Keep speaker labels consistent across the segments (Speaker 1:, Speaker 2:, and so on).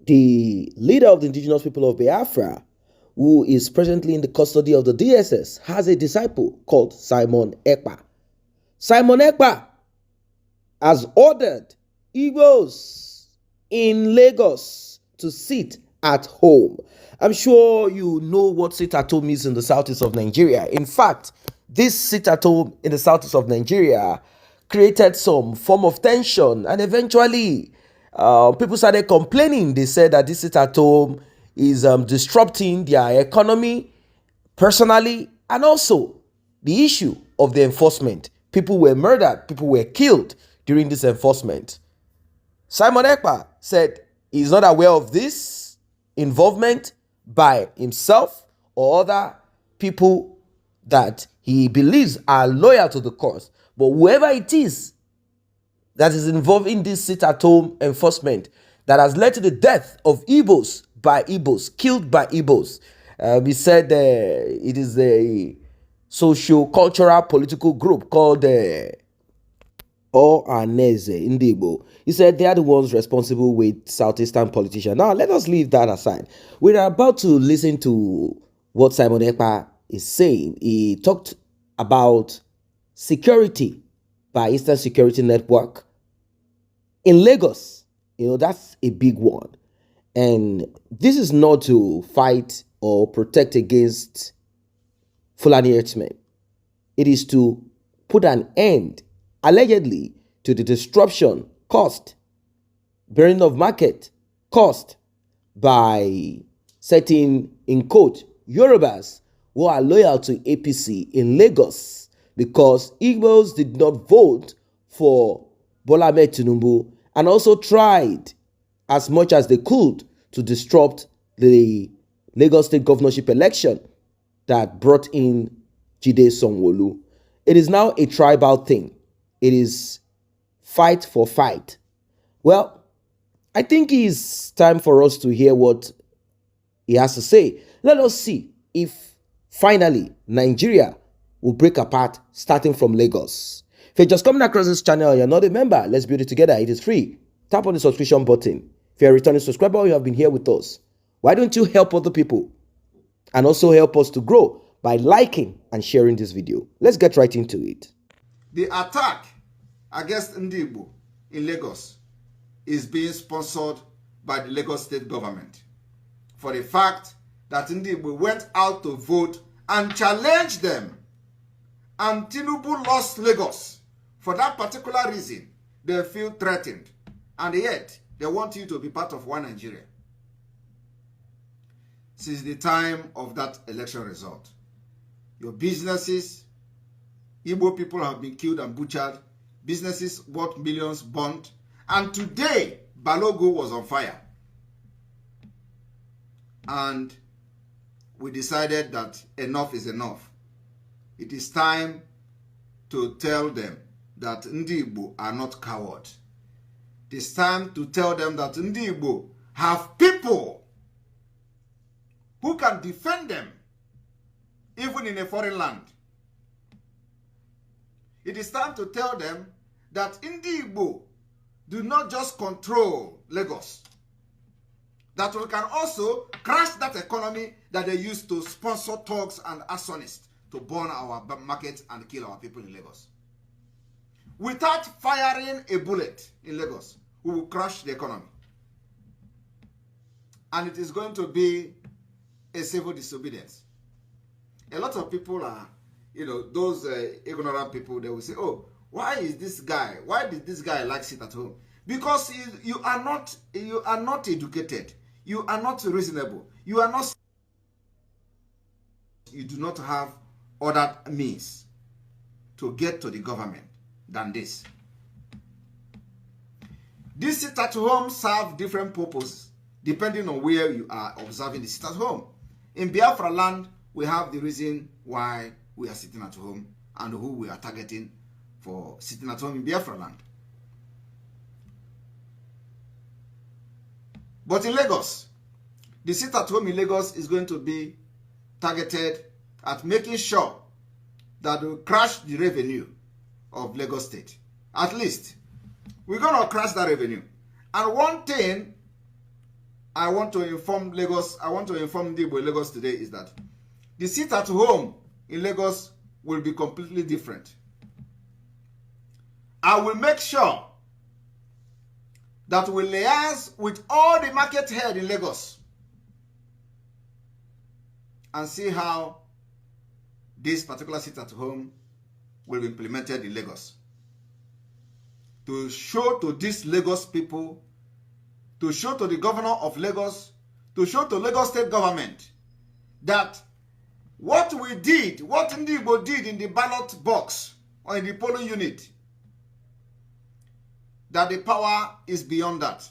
Speaker 1: The leader of the indigenous people of Biafra, who is presently in the custody of the DSS, has a disciple called Simon Ekpa. Simon Ekpa has ordered Igbos in Lagos to sit at home. I'm sure you know what sit at home is in the southeast of Nigeria. In fact, this sit at home in the southeast of Nigeria created some form of tension, and eventually people started complaining. They said that this sit at home is disrupting their economy personally, and also the issue of the enforcement. People were murdered, people were killed during this enforcement. Simon Ekpa said he's not aware of this involvement by himself or other people that he believes are loyal to the cause. But whoever it is that is involved in this sit-at-home enforcement that has led to the death of Igbos by Igbos, killed by Igbos, he said it is a socio-cultural political group called Ohaneze Ndigbo. He said they are the ones responsible with southeastern politicians. Now, let us leave that aside. We are about to listen to what Simon Ekpa is saying. He talked about security by Eastern Security Network in Lagos. You know, that's a big one. And this is not to fight or protect against Fulani herdsmen. It is to put an end, allegedly, to the disruption caused, burning of market caused by certain, in quote, Yorubas who are loyal to APC in Lagos because Igbos did not vote for Bola Ahmed Tinubu and also tried as much as they could to disrupt the Lagos State governorship election that brought in Jide Sanwo-Olu. It is now a tribal thing. It is fight for fight. Well, I think it's time for us to hear what he has to say. Let us see if finally Nigeria will break apart starting from Lagos. If you're just coming across this channel and you're not a member, let's build it together. It is free. Tap on the subscription button. If you're a returning subscriber or you have been here with us, why don't you help other people and also help us to grow by liking and sharing this video? Let's get right into it.
Speaker 2: The attack against Ndigbo in Lagos is being sponsored by the Lagos state government for the fact that Ndigbo went out to vote and challenged them, and Tinubu lost Lagos. For that particular reason, they feel threatened, and yet they want you to be part of one Nigeria. Since the time of that election result, your businesses, Igbo people have been killed and butchered, businesses worth millions burnt, and today Balogo was on fire. And we decided that enough is enough. It is time to tell them that Ndigbo are not cowards. It is time to tell them that Ndigbo have people who can defend them even in a foreign land. It is time to tell them that Ndigbo do not just control Lagos, that we can also crash that economy that they use to sponsor thugs and arsonists to burn our markets and kill our people in Lagos. Without firing a bullet in Lagos, we will crash the economy. And it is going to be a civil disobedience. A lot of people are, those ignorant people, they will say, oh, why did this guy like sit at home? Because you are not educated. You are not reasonable. You do not have other means to get to the government than this. This sit at home serve different purposes depending on where you are observing the sit at home. In Biafra land, we have the reason why we are sitting at home and who we are targeting for sitting at home in Biafra land. But in Lagos, the sit at home in Lagos is going to be targeted at making sure that we crash the revenue of Lagos State. At least, we're going to crash that revenue. And one thing I want to inform Lagos, I want to inform Ndibo in Lagos today is that the sit at home in Lagos will be completely different. I will make sure that we liaise with all the market head in Lagos and see how this particular sit at home will be implemented in Lagos. To show to these Lagos people, to show to the governor of Lagos, to show to Lagos state government that what we did, what Ndibo did in the ballot box or in the polling unit, that the power is beyond that.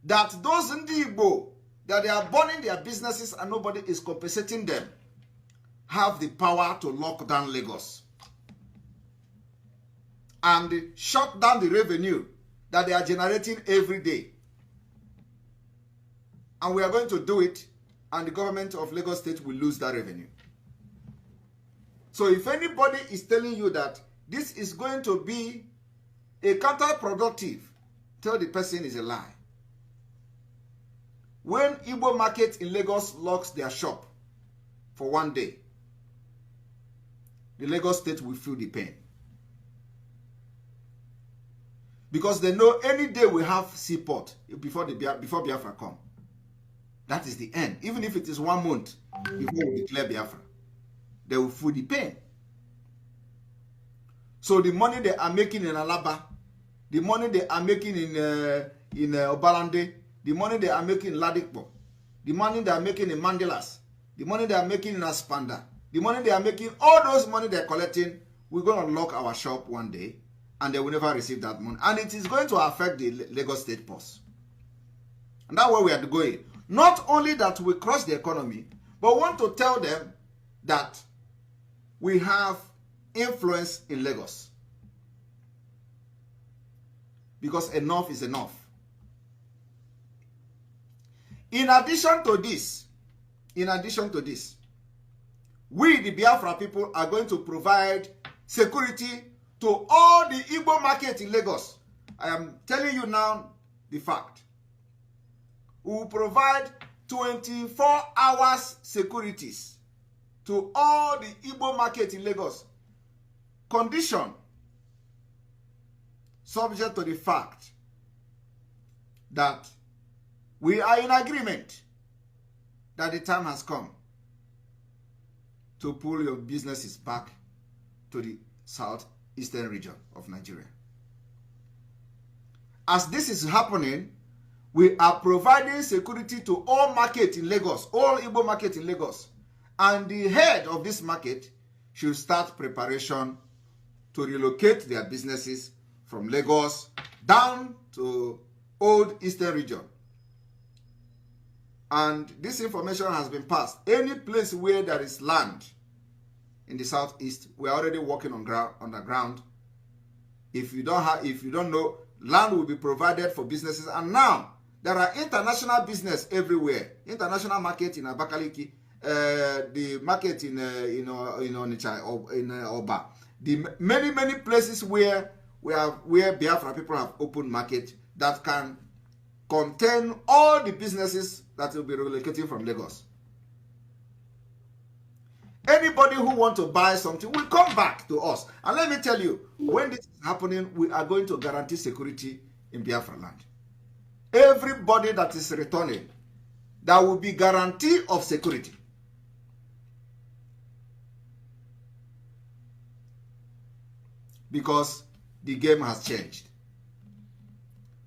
Speaker 2: That those Ndibo, that they are burning their businesses and nobody is compensating them, have the power to lock down Lagos and shut down the revenue that they are generating every day. And we are going to do it, and the government of Lagos State will lose that revenue. So if anybody is telling you that this is going to be a counterproductive, tell the person is a lie. When Igbo market in Lagos locks their shop for one day, the Lagos State will feel the pain. Because they know any day we have seaport before Biafra come. That is the end. Even if it is 1 month before we declare Biafra, they will feel the pain. So the money they are making in Alaba, the money they are making in Obalande, the money they are making in Ladikpo, the money they are making in Mandelas, the money they are making in Aspanda, the money they are making, all those money they are collecting, we're going to lock our shop one day and they will never receive that money. And it is going to affect the Lagos State Post. And that's where we are going. Not only that we crush the economy, but we want to tell them that we have influence in Lagos. Because enough is enough. In addition to this, we, the Biafra people, are going to provide security to all the Igbo market in Lagos. I am telling you now the fact. We will provide 24 hours securities to all the Igbo market in Lagos. Condition, subject to the fact that we are in agreement that the time has come to pull your businesses back to the southeastern region of Nigeria. As this is happening, we are providing security to all markets in Lagos, all Igbo market in Lagos. And the head of this market should start preparation to relocate their businesses from Lagos down to old eastern region. And this information has been passed. Any place where there is land in the southeast, we are already working on the ground. If you don't know, land will be provided for businesses. And now there are international business everywhere. International market in Abakaliki, the market in Onitsha, or in Oba. The many places where Biafra people have open market that can contain all the businesses that will be relocating from Lagos. Anybody who wants to buy something will come back to us. And let me tell you, when this is happening, we are going to guarantee security in Biafra land. Everybody that is returning, there will be guarantee of security. Because the game has changed.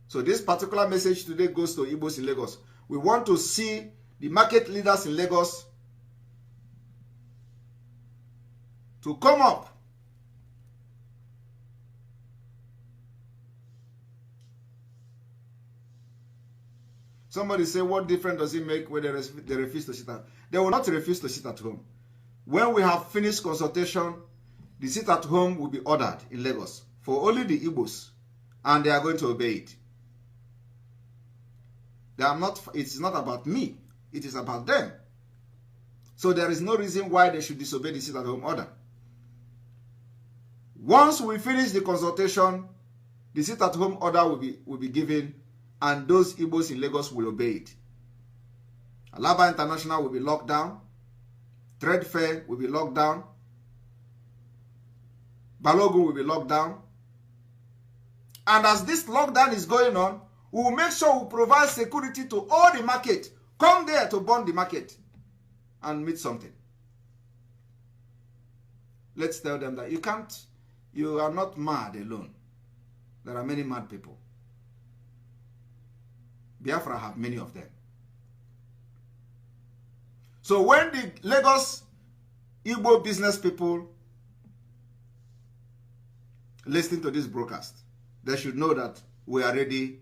Speaker 2: So this particular message today goes to Igbos in Lagos. We want to see the market leaders in Lagos to come up Somebody say, what difference does it make when they refuse to sit at home? They will not refuse to sit at home. When we have finished consultation, the sit at home will be ordered in Lagos for only the Igbos, and they are going to obey it. It's not about me. It is about them. So there is no reason why they should disobey the sit at home order. Once we finish the consultation, the sit at home order will be given, and those Igbos in Lagos will obey it. Alaba International will be locked down. Trade Fair will be locked down. Balogun will be locked down. And as this lockdown is going on, we will make sure we provide security to all the market. Come there to burn the market and meet something. Let's tell them that you are not mad alone. There are many mad people. Biafra have many of them. So when the Lagos Igbo business people listen to this broadcast, they should know that we are ready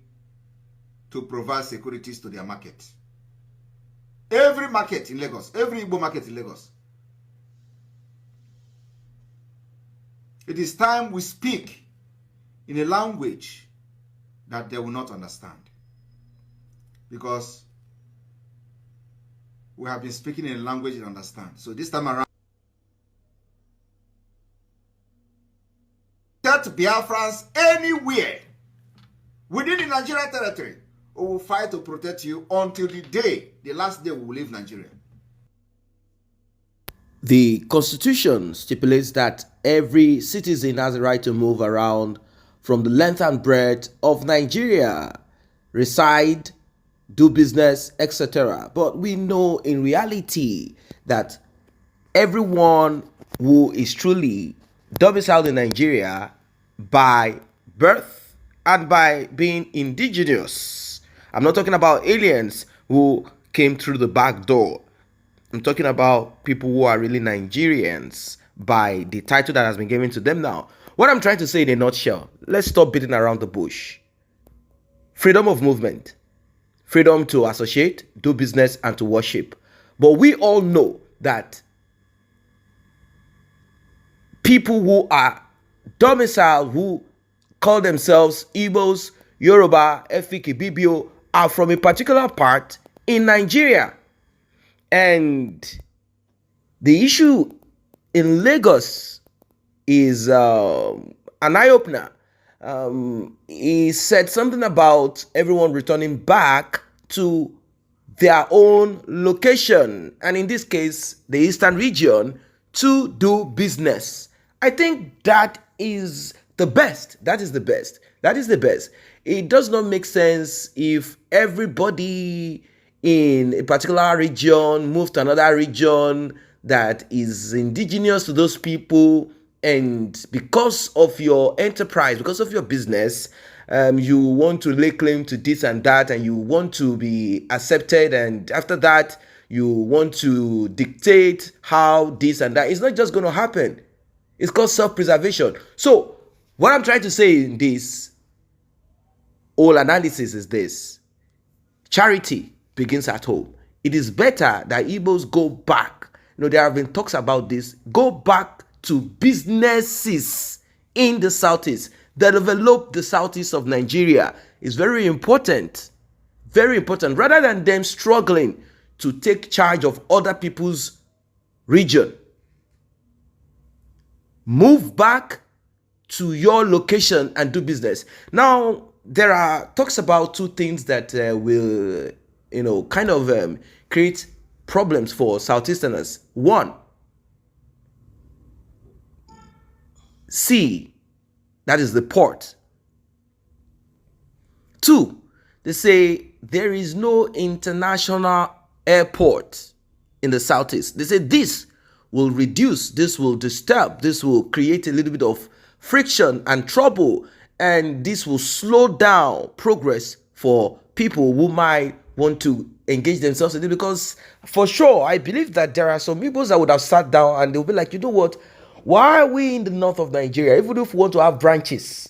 Speaker 2: to provide securities to their market. Every market in Lagos, every Igbo market in Lagos. It is time we speak in a language that they will not understand. Because we have been speaking in a language they understand. So this time around, that Biafrans anywhere within the Nigerian territory, we will fight to protect you until the last day we will leave Nigeria.
Speaker 1: The Constitution stipulates that every citizen has the right to move around from the length and breadth of Nigeria, reside, do business, etc. But we know in reality that everyone who is truly domiciled in Nigeria by birth and by being indigenous. I'm not talking about aliens who came through the back door. I'm talking about people who are really Nigerians by the title that has been given to them now. What I'm trying to say in a nutshell, let's stop beating around the bush. Freedom of movement, freedom to associate, do business, and to worship. But we all know that people who are domiciled, who call themselves Igbos, Yoruba, Efik, Ibibio, are from a particular part in Nigeria. And the issue in Lagos is an eye-opener. He said something about everyone returning back to their own location, and in this case, the Eastern region, to do business. I think that is the best. That is the best. That is the best. It does not make sense if everybody in a particular region moves to another region that is indigenous to those people, and because of your enterprise, because of your business, you want to lay claim to this and that, and you want to be accepted, and after that you want to dictate how this and that. It's not just going to happen. It's called self-preservation. So what I'm trying to say in this whole analysis is this: charity begins at home. It is better that Igbos go back. There have been talks about this. Go back to businesses in the southeast. Develop the southeast of Nigeria. It's very important. Very important. Rather than them struggling to take charge of other people's region. Move back to your location and do business. Now, there are talks about two things that will kind of create problems for Southeasterners. One, sea, that is the port. Two, they say there is no international airport in the Southeast. They say this will reduce, this will disturb, this will create a little bit of friction and trouble, and this will slow down progress for people who might want to engage themselves in it. Because for sure, I believe that there are some people that would have sat down and they'll be like, you know what, why are we in the north of Nigeria? Even if we want to have branches,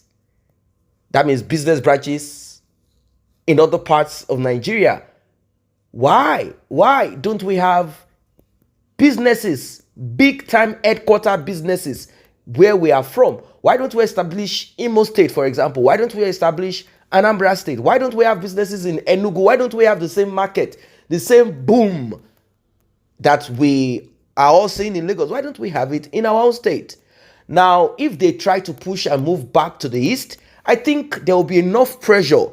Speaker 1: that means business branches in other parts of Nigeria, why don't we have businesses, big time headquarter businesses where we are from? Why don't we establish Imo State, for example? Why don't we establish Anambra State? Why don't we have businesses in Enugu? Why don't we have the same market, the same boom that we are all seeing in Lagos? Why don't we have it in our own state? Now, if they try to push and move back to the east, I think there will be enough pressure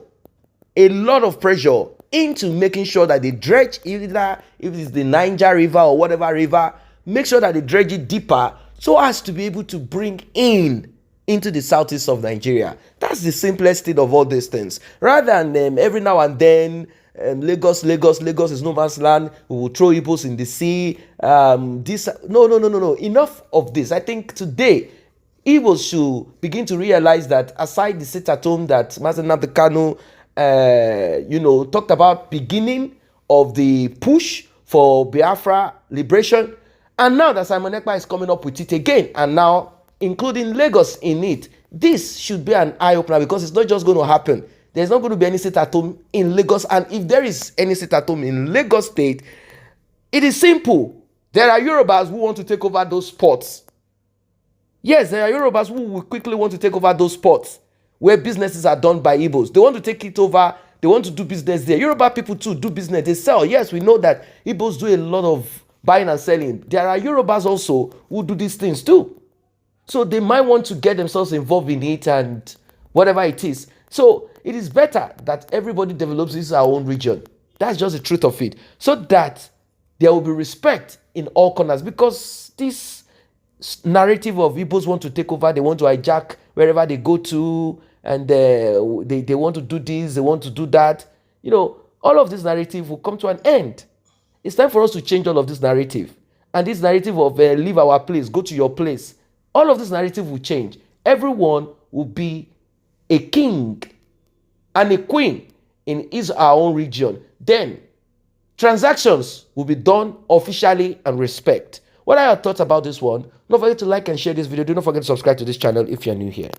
Speaker 1: a lot of pressure into making sure that they dredge, either if it's the Niger River or whatever river, make sure that they dredge it deeper so as to be able to bring in into the southeast of Nigeria. That's the simplest thing of all these things. Rather than every now and then, Lagos is no man's land. We will throw Igbos in the sea. No. Enough of this. I think today, Igbos should begin to realize that aside the sit at home that Mazen Nnamdi Kanu, talked about beginning of the push for Biafra liberation, and now that Simon Ekpa is coming up with it again, and now including Lagos in it, this should be an eye-opener, because it's not just going to happen. There's not going to be any sit-at-home in Lagos, and if there is any sit-at-home in Lagos State, it is simple. There are Yorubas who want to take over those spots. Yes, there are Yorubas who will quickly want to take over those spots where businesses are done by Igbos. They want to take it over. They want to do business there. Yoruba people too do business. They sell. Yes, we know that Igbos do a lot of buying and selling. There are Yorubas also who do these things too. So they might want to get themselves involved in it and whatever it is. So it is better that everybody develops this our own region. That's just the truth of it. So that there will be respect in all corners, because this narrative of Igbos want to take over, they want to hijack wherever they go to, and they want to do this, they want to do that. All of this narrative will come to an end. It's time for us to change all of this narrative. And this narrative of leave our place, go to your place, all of this narrative will change. Everyone will be a king and a queen in his our own region. Then transactions will be done officially and respect. What are your thoughts about this one? Don't forget to like and share this video. Do not forget to subscribe to this channel if you're new here.